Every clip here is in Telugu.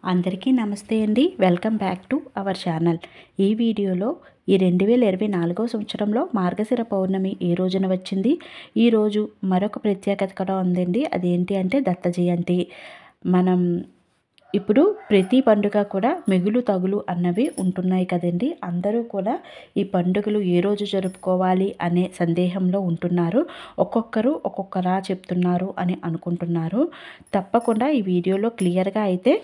అందరికీ నమస్తే అండి. Welcome back to our channel. ఈ వీడియోలో ఈ 2024 సంవత్సరంలో మార్గశిర పౌర్ణమి ఏ రోజున వచ్చింది, ఈరోజు మరొక ప్రత్యేకత కూడా ఉందండి. అదేంటి అంటే దత్త జయంతి. మనం ఇప్పుడు ప్రతి పండుగ కూడా మిగులు తగులు అన్నవి ఉంటున్నాయి కదండి. అందరూ కూడా ఈ పండుగలు ఏ రోజు జరుపుకోవాలి అనే సందేహంలో ఉంటున్నారు. ఒక్కొక్కరు ఒక్కొక్కలా చెప్తున్నారు అని అనుకుంటున్నారు. తప్పకుండా ఈ వీడియోలో క్లియర్గా అయితే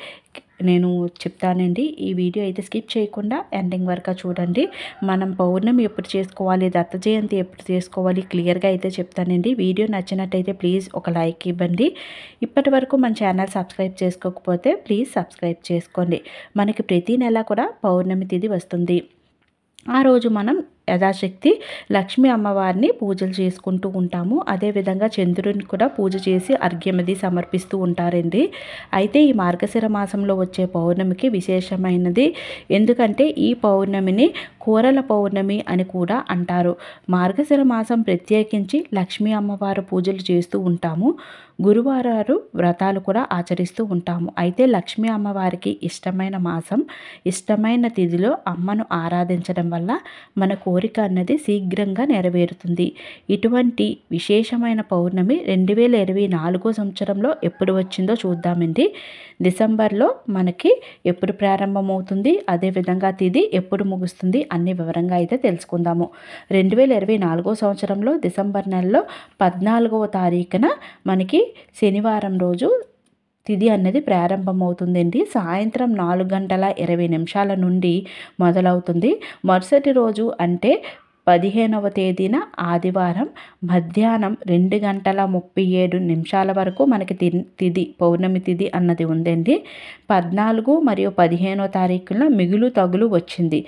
నేను చెప్తానండి. ఈ వీడియో అయితే స్కిప్ చేయకుండా ఎండింగ్ వరకు చూడండి. మనం పౌర్ణమి ఎప్పుడు చేసుకోవాలి, దత్త జయంతి ఎప్పుడు చేసుకోవాలి క్లియర్గా అయితే చెప్తానండి. వీడియో నచ్చినట్టయితే ప్లీజ్ ఒక లైక్ ఇవ్వండి. ఇప్పటి వరకు మన ఛానల్ సబ్స్క్రైబ్ చేసుకోకపోతే ప్లీజ్ సబ్స్క్రైబ్ చేసుకోండి. మనకి ప్రతి నెల కూడా పౌర్ణమి తిథి వస్తుంది. ఆ రోజు మనం యథాశక్తి లక్ష్మీ అమ్మవారిని పూజలు చేసుకుంటూ ఉంటాము. అదేవిధంగా చంద్రుని కూడా పూజ చేసి అర్ఘ్యమది సమర్పిస్తూ ఉంటారండి. అయితే ఈ మార్గశిర మాసంలో వచ్చే పౌర్ణమికి విశేషమైనది. ఎందుకంటే ఈ పౌర్ణమిని కూరల పౌర్ణమి అని కూడా అంటారు. మార్గశిర మాసం ప్రత్యేకించి లక్ష్మీ అమ్మవారు పూజలు చేస్తూ ఉంటాము. గురువారాలు వ్రతాలు కూడా ఆచరిస్తూ ఉంటాము. అయితే లక్ష్మీ అమ్మవారికి ఇష్టమైన మాసం, ఇష్టమైన తిథిలో అమ్మను ఆరాధించడం వల్ల మన కోరిక అన్నది శీఘ్రంగా నెరవేరుతుంది. ఇటువంటి విశేషమైన పౌర్ణమి 2024 సంవత్సరంలో ఎప్పుడు వచ్చిందో చూద్దామండి. డిసెంబర్లో మనకి ఎప్పుడు ప్రారంభమవుతుంది, అదేవిధంగా తిథి ఎప్పుడు ముగుస్తుంది అన్ని వివరంగా అయితే తెలుసుకుందాము. 2024 సంవత్సరంలో డిసెంబర్ నెలలో 14వ తారీఖున మనకి శనివారం రోజు తిథి అన్నది ప్రారంభమవుతుందండి. సాయంత్రం 4:20 నుండి మొదలవుతుంది. మరుసటి రోజు అంటే 15వ తేదీన ఆదివారం మధ్యాహ్నం 2:37 వరకు మనకి తిథి పౌర్ణమి తిథి అన్నది ఉందండి. 14 మరియు 15వ తారీఖున మిగులు తగులు వచ్చింది.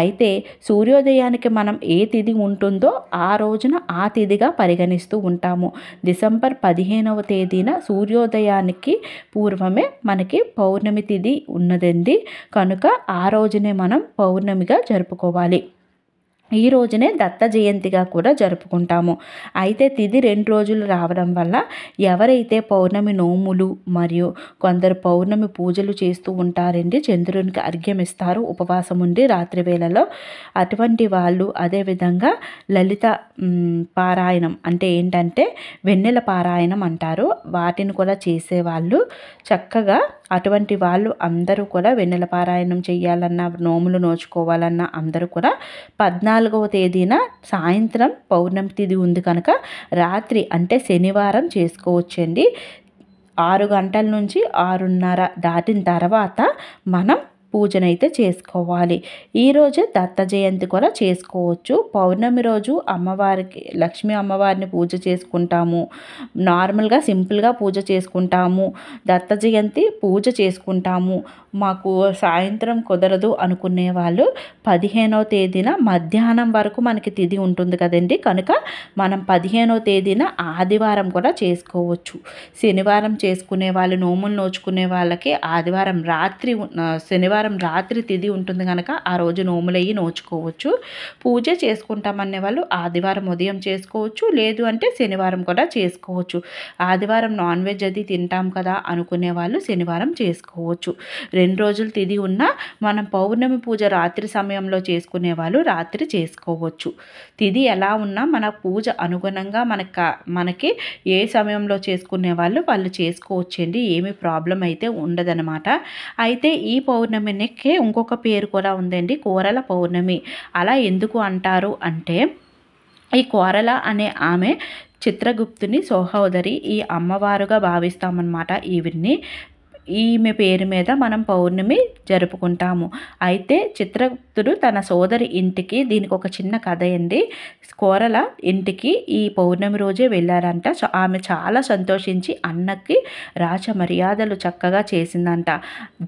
అయితే సూర్యోదయానికి మనం ఏ తిథి ఉంటుందో ఆ రోజున ఆ తిథిగా పరిగణిస్తూ ఉంటాము. డిసెంబర్ 15వ తేదీన సూర్యోదయానికి పూర్వమే మనకి పౌర్ణమి తిథి ఉన్నదండి. కనుక ఆ రోజునే మనం పౌర్ణమిగా జరుపుకోవాలి. ఈ రోజునే దత్త జయంతిగా కూడా జరుపుకుంటాము. అయితే తిథి 2 రోజులు రావడం వల్ల ఎవరైతే పౌర్ణమి నోములు మరియు కొందరు పౌర్ణమి పూజలు చేస్తూ ఉంటారండి, చంద్రునికి అర్ఘ్యం ఇస్తారు ఉపవాసం ఉండి రాత్రి వేళలో, అటువంటి వాళ్ళు అదేవిధంగా లలిత పారాయణం అంటే ఏంటంటే వెన్నెల పారాయణం అంటారు, వాటిని కూడా చేసేవాళ్ళు చక్కగా అటువంటి వాళ్ళు అందరూ కూడా వెన్నెల పారాయణం చేయాలన్నా, నోములు నోచుకోవాలన్నా అందరూ కూడా 14వ తేదీన సాయంత్రం పౌర్ణమి తిథి ఉంది కనుక రాత్రి అంటే శనివారం చేసుకోవచ్చండి. 6 గంటల నుంచి 6:30 దాటిన తర్వాత మనం పూజనైతే చేసుకోవాలి. ఈరోజే దత్త జయంతి కూడా చేసుకోవచ్చు. పౌర్ణమి రోజు అమ్మవారికి లక్ష్మీ అమ్మవారిని పూజ చేసుకుంటాము, నార్మల్గా సింపుల్గా పూజ చేసుకుంటాము. దత్త జయంతి పూజ చేసుకుంటాము, మాకు సాయంత్రం కుదరదు అనుకునే వాళ్ళు 15వ తేదీన మధ్యాహ్నం వరకు మనకి తిథి ఉంటుంది కదండి. కనుక మనం 15వ తేదీన ఆదివారం కూడా చేసుకోవచ్చు. శనివారం చేసుకునే వాళ్ళు, నోములు నోచుకునే వాళ్ళకి ఆదివారం రాత్రి శనివారం రాత్రి తిథి ఉంటుంది కనుక ఆ రోజు నోములయ్యి నోచుకోవచ్చు. పూజ చేసుకుంటామనే వాళ్ళు ఆదివారం ఉదయం చేసుకోవచ్చు, లేదు అంటే శనివారం కూడా చేసుకోవచ్చు. ఆదివారం నాన్ వెజ్ అది తింటాం కదా అనుకునే వాళ్ళు శనివారం చేసుకోవచ్చు. 2 రోజులు తిథి ఉన్నా మనం పౌర్ణమి పూజ రాత్రి సమయంలో చేసుకునే వాళ్ళు రాత్రి చేసుకోవచ్చు. తిథి ఎలా ఉన్నా మన పూజ అనుగుణంగా మనకి ఏ సమయంలో చేసుకునే వాళ్ళు చేసుకోవచ్చండి. ఏమి ప్రాబ్లం అయితే ఉండదనమాట. అయితే ఈ పౌర్ణమికి ఇంకొక పేరు కూడా ఉందండి, కోరల పౌర్ణమి. అలా ఎందుకు అంటారు అంటే ఈ కోరల అనే ఆమె చిత్రగుప్తుని సోహోదరి, ఈ అమ్మవారుగా భావిస్తామన్నమాట. ఈమె పేరు మీద మనం పౌర్ణమి జరుపుకుంటాము. అయితే చిత్రగుప్తుడు తన సోదరి ఇంటికి, దీనికి ఒక చిన్న కథ అండి, కోరల ఇంటికి ఈ పౌర్ణమి రోజే వెళ్ళారంట. ఆమె చాలా సంతోషించి అన్నకి రాచ మర్యాదలు చక్కగా చేసిందంట.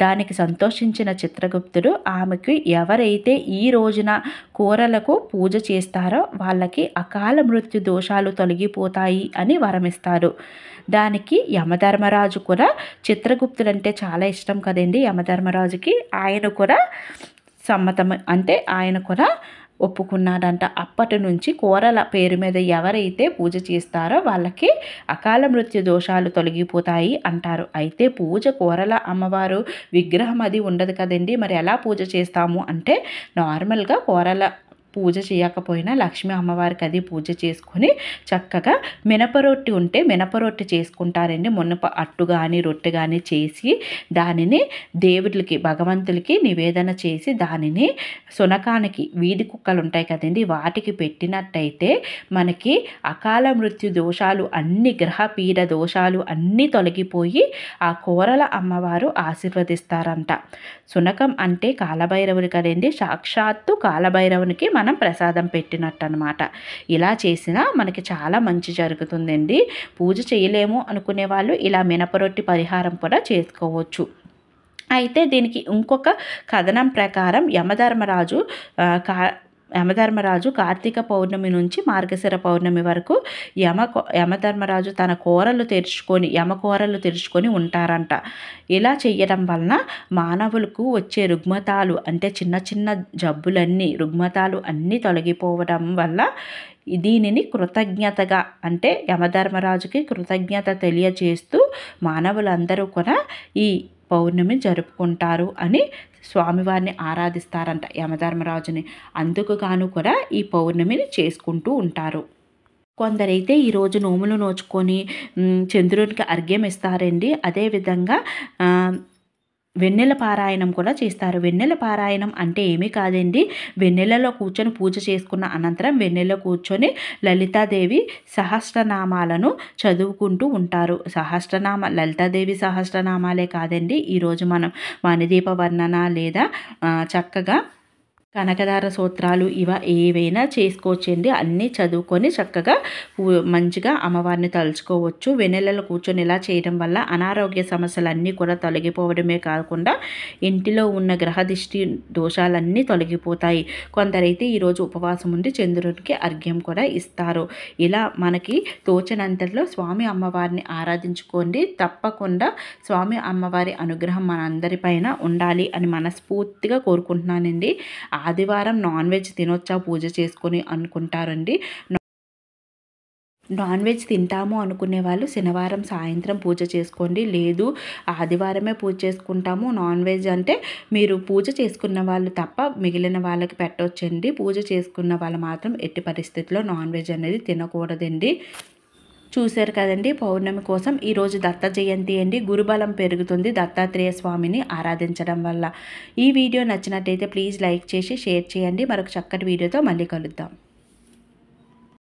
దానికి సంతోషించిన చిత్రగుప్తుడు ఆమెకి ఎవరైతే ఈ రోజున కోరలకు పూజ చేస్తారో వాళ్ళకి అకాల మృత్యు దోషాలు తొలగిపోతాయి అని వరమిస్తాడు. దానికి యమధర్మరాజు కూడా, చిత్రగుప్తుడు అంటే చాలా ఇష్టం కదండి యమధర్మరాజుకి, ఆయన కూడా సమ్మతం అంటే ఆయన కూడా ఒప్పుకున్నాడంట. అప్పటి నుంచి కూరల పేరు మీద ఎవరైతే పూజ చేస్తారో వాళ్ళకి అకాల మృత్యు దోషాలు తొలగిపోతాయి అంటారు. అయితే పూజ కూరల అమ్మవారు విగ్రహం అది ఉండదు కదండి. మరి ఎలా పూజ చేస్తాము అంటే నార్మల్గా కూరల పూజ చేయకపోయినా లక్ష్మీ అమ్మవారికి అది పూజ చేసుకొని చక్కగా మినపరొట్టి ఉంటే మినపరొట్టి చేసుకుంటారండి. మునప అట్టు కానీ రొట్టె కానీ చేసి దానిని దేవుడికి భగవంతులకి నివేదన చేసి దానిని సునకానికి వీధి కుక్కలు ఉంటాయి కదండి వాటికి పెట్టినట్టయితే మనకి అకాల మృత్యు దోషాలు అన్ని గ్రహపీడ దోషాలు అన్నీ తొలగిపోయి ఆ కూరల అమ్మవారు ఆశీర్వదిస్తారంట. సునకం అంటే కాలభైరవుడు కదండి. సాక్షాత్తు కాలభైరవునికి మనం ప్రసాదం పెట్టినట్టు అనమాట. ఇలా చేసినా మనకి చాలా మంచి జరుగుతుందండి. పూజ చేయలేము అనుకునే వాళ్ళు ఇలా మినపరొట్టి పరిహారం కూడా చేసుకోవచ్చు. అయితే దీనికి ఇంకొక కథనం ప్రకారం యమధర్మరాజు కార్తీక పౌర్ణమి నుంచి మార్గశిర పౌర్ణమి వరకు యమధర్మరాజు తన యమకోరలు తెరుచుకొని ఉంటారంట. ఇలా చేయడం వలన మానవులకు వచ్చే రుగ్మతాలు అంటే చిన్న చిన్న జబ్బులన్నీ రుగ్మతాలు అన్నీ తొలగిపోవడం వల్ల దీనిని కృతజ్ఞతగా అంటే యమధర్మరాజుకి కృతజ్ఞత తెలియజేస్తూ మానవులందరూ కూడా ఈ పౌర్ణమి జరుపుకుంటారు అని స్వామివారిని ఆరాధిస్తారంట యమధర్మరాజుని. అందుకు గాను కూడా ఈ పౌర్ణమిని చేసుకుంటూ ఉంటారు. కొందరైతే ఈరోజు నోములు నోచుకొని చంద్రునికి అర్ఘ్యం ఇస్తారండి. అదేవిధంగా వెన్నెల పారాయణం కూడా చేస్తారు. వెన్నెల పారాయణం అంటే ఏమీ కాదండి. వెన్నెలలో కూర్చొని పూజ చేసుకున్న అనంతరం వెన్నెలలో కూర్చొని లలితాదేవి సహస్రనామాలను చదువుకుంటూ ఉంటారు. లలితాదేవి సహస్రనామాలే కాదండి. ఈరోజు మనం మణిదీప వర్ణన లేదా చక్కగా కనకదార సూత్రాలు ఏవైనా చేసుకోవచ్చండి. అన్నీ చదువుకొని చక్కగా మంచిగా అమ్మవారిని తలుచుకోవచ్చు. వెన్నెలలో కూర్చొని ఇలా చేయడం వల్ల అనారోగ్య సమస్యలన్నీ కూడా తొలగిపోవడమే కాకుండా ఇంటిలో ఉన్న గ్రహదిష్టి దోషాలన్నీ తొలగిపోతాయి. కొందరైతే ఈరోజు ఉపవాసం ఉండి చంద్రునికి అర్ఘ్యం కూడా ఇస్తారు. ఇలా మనకి తోచినంతలో స్వామి అమ్మవారిని ఆరాధించుకోండి. తప్పకుండా స్వామి అమ్మవారి అనుగ్రహం మనందరిపైన ఉండాలి అని మనస్ఫూర్తిగా కోరుకుంటున్నానండి. ఆదివారం నాన్ వెజ్ తినొచ్చా పూజ చేసుకొని అనుకుంటారండి. నాన్ వెజ్ తింటాము అనుకునే వాళ్ళు శనివారం సాయంత్రం పూజ చేసుకోండి. లేదు ఆదివారమే పూజ చేసుకుంటాము నాన్ వెజ్ అంటే మీరు పూజ చేసుకున్న వాళ్ళు తప్ప మిగిలిన వాళ్ళకి పెట్టవచ్చండి. పూజ చేసుకున్న వాళ్ళు మాత్రం ఎట్టి పరిస్థితుల్లో నాన్ వెజ్ అనేది తినకూడదండి. చూశారు కదండి పౌర్ణమి కోసం ఈరోజు దత్త జయంతి అండి. గురుబలం పెరుగుతుంది దత్తాత్రేయ స్వామిని ఆరాధించడం వల్ల. ఈ వీడియో నచ్చినట్టయితే ప్లీజ్ లైక్ చేసి షేర్ చేయండి. మరొక చక్కటి వీడియోతో మళ్ళీ కలుద్దాం.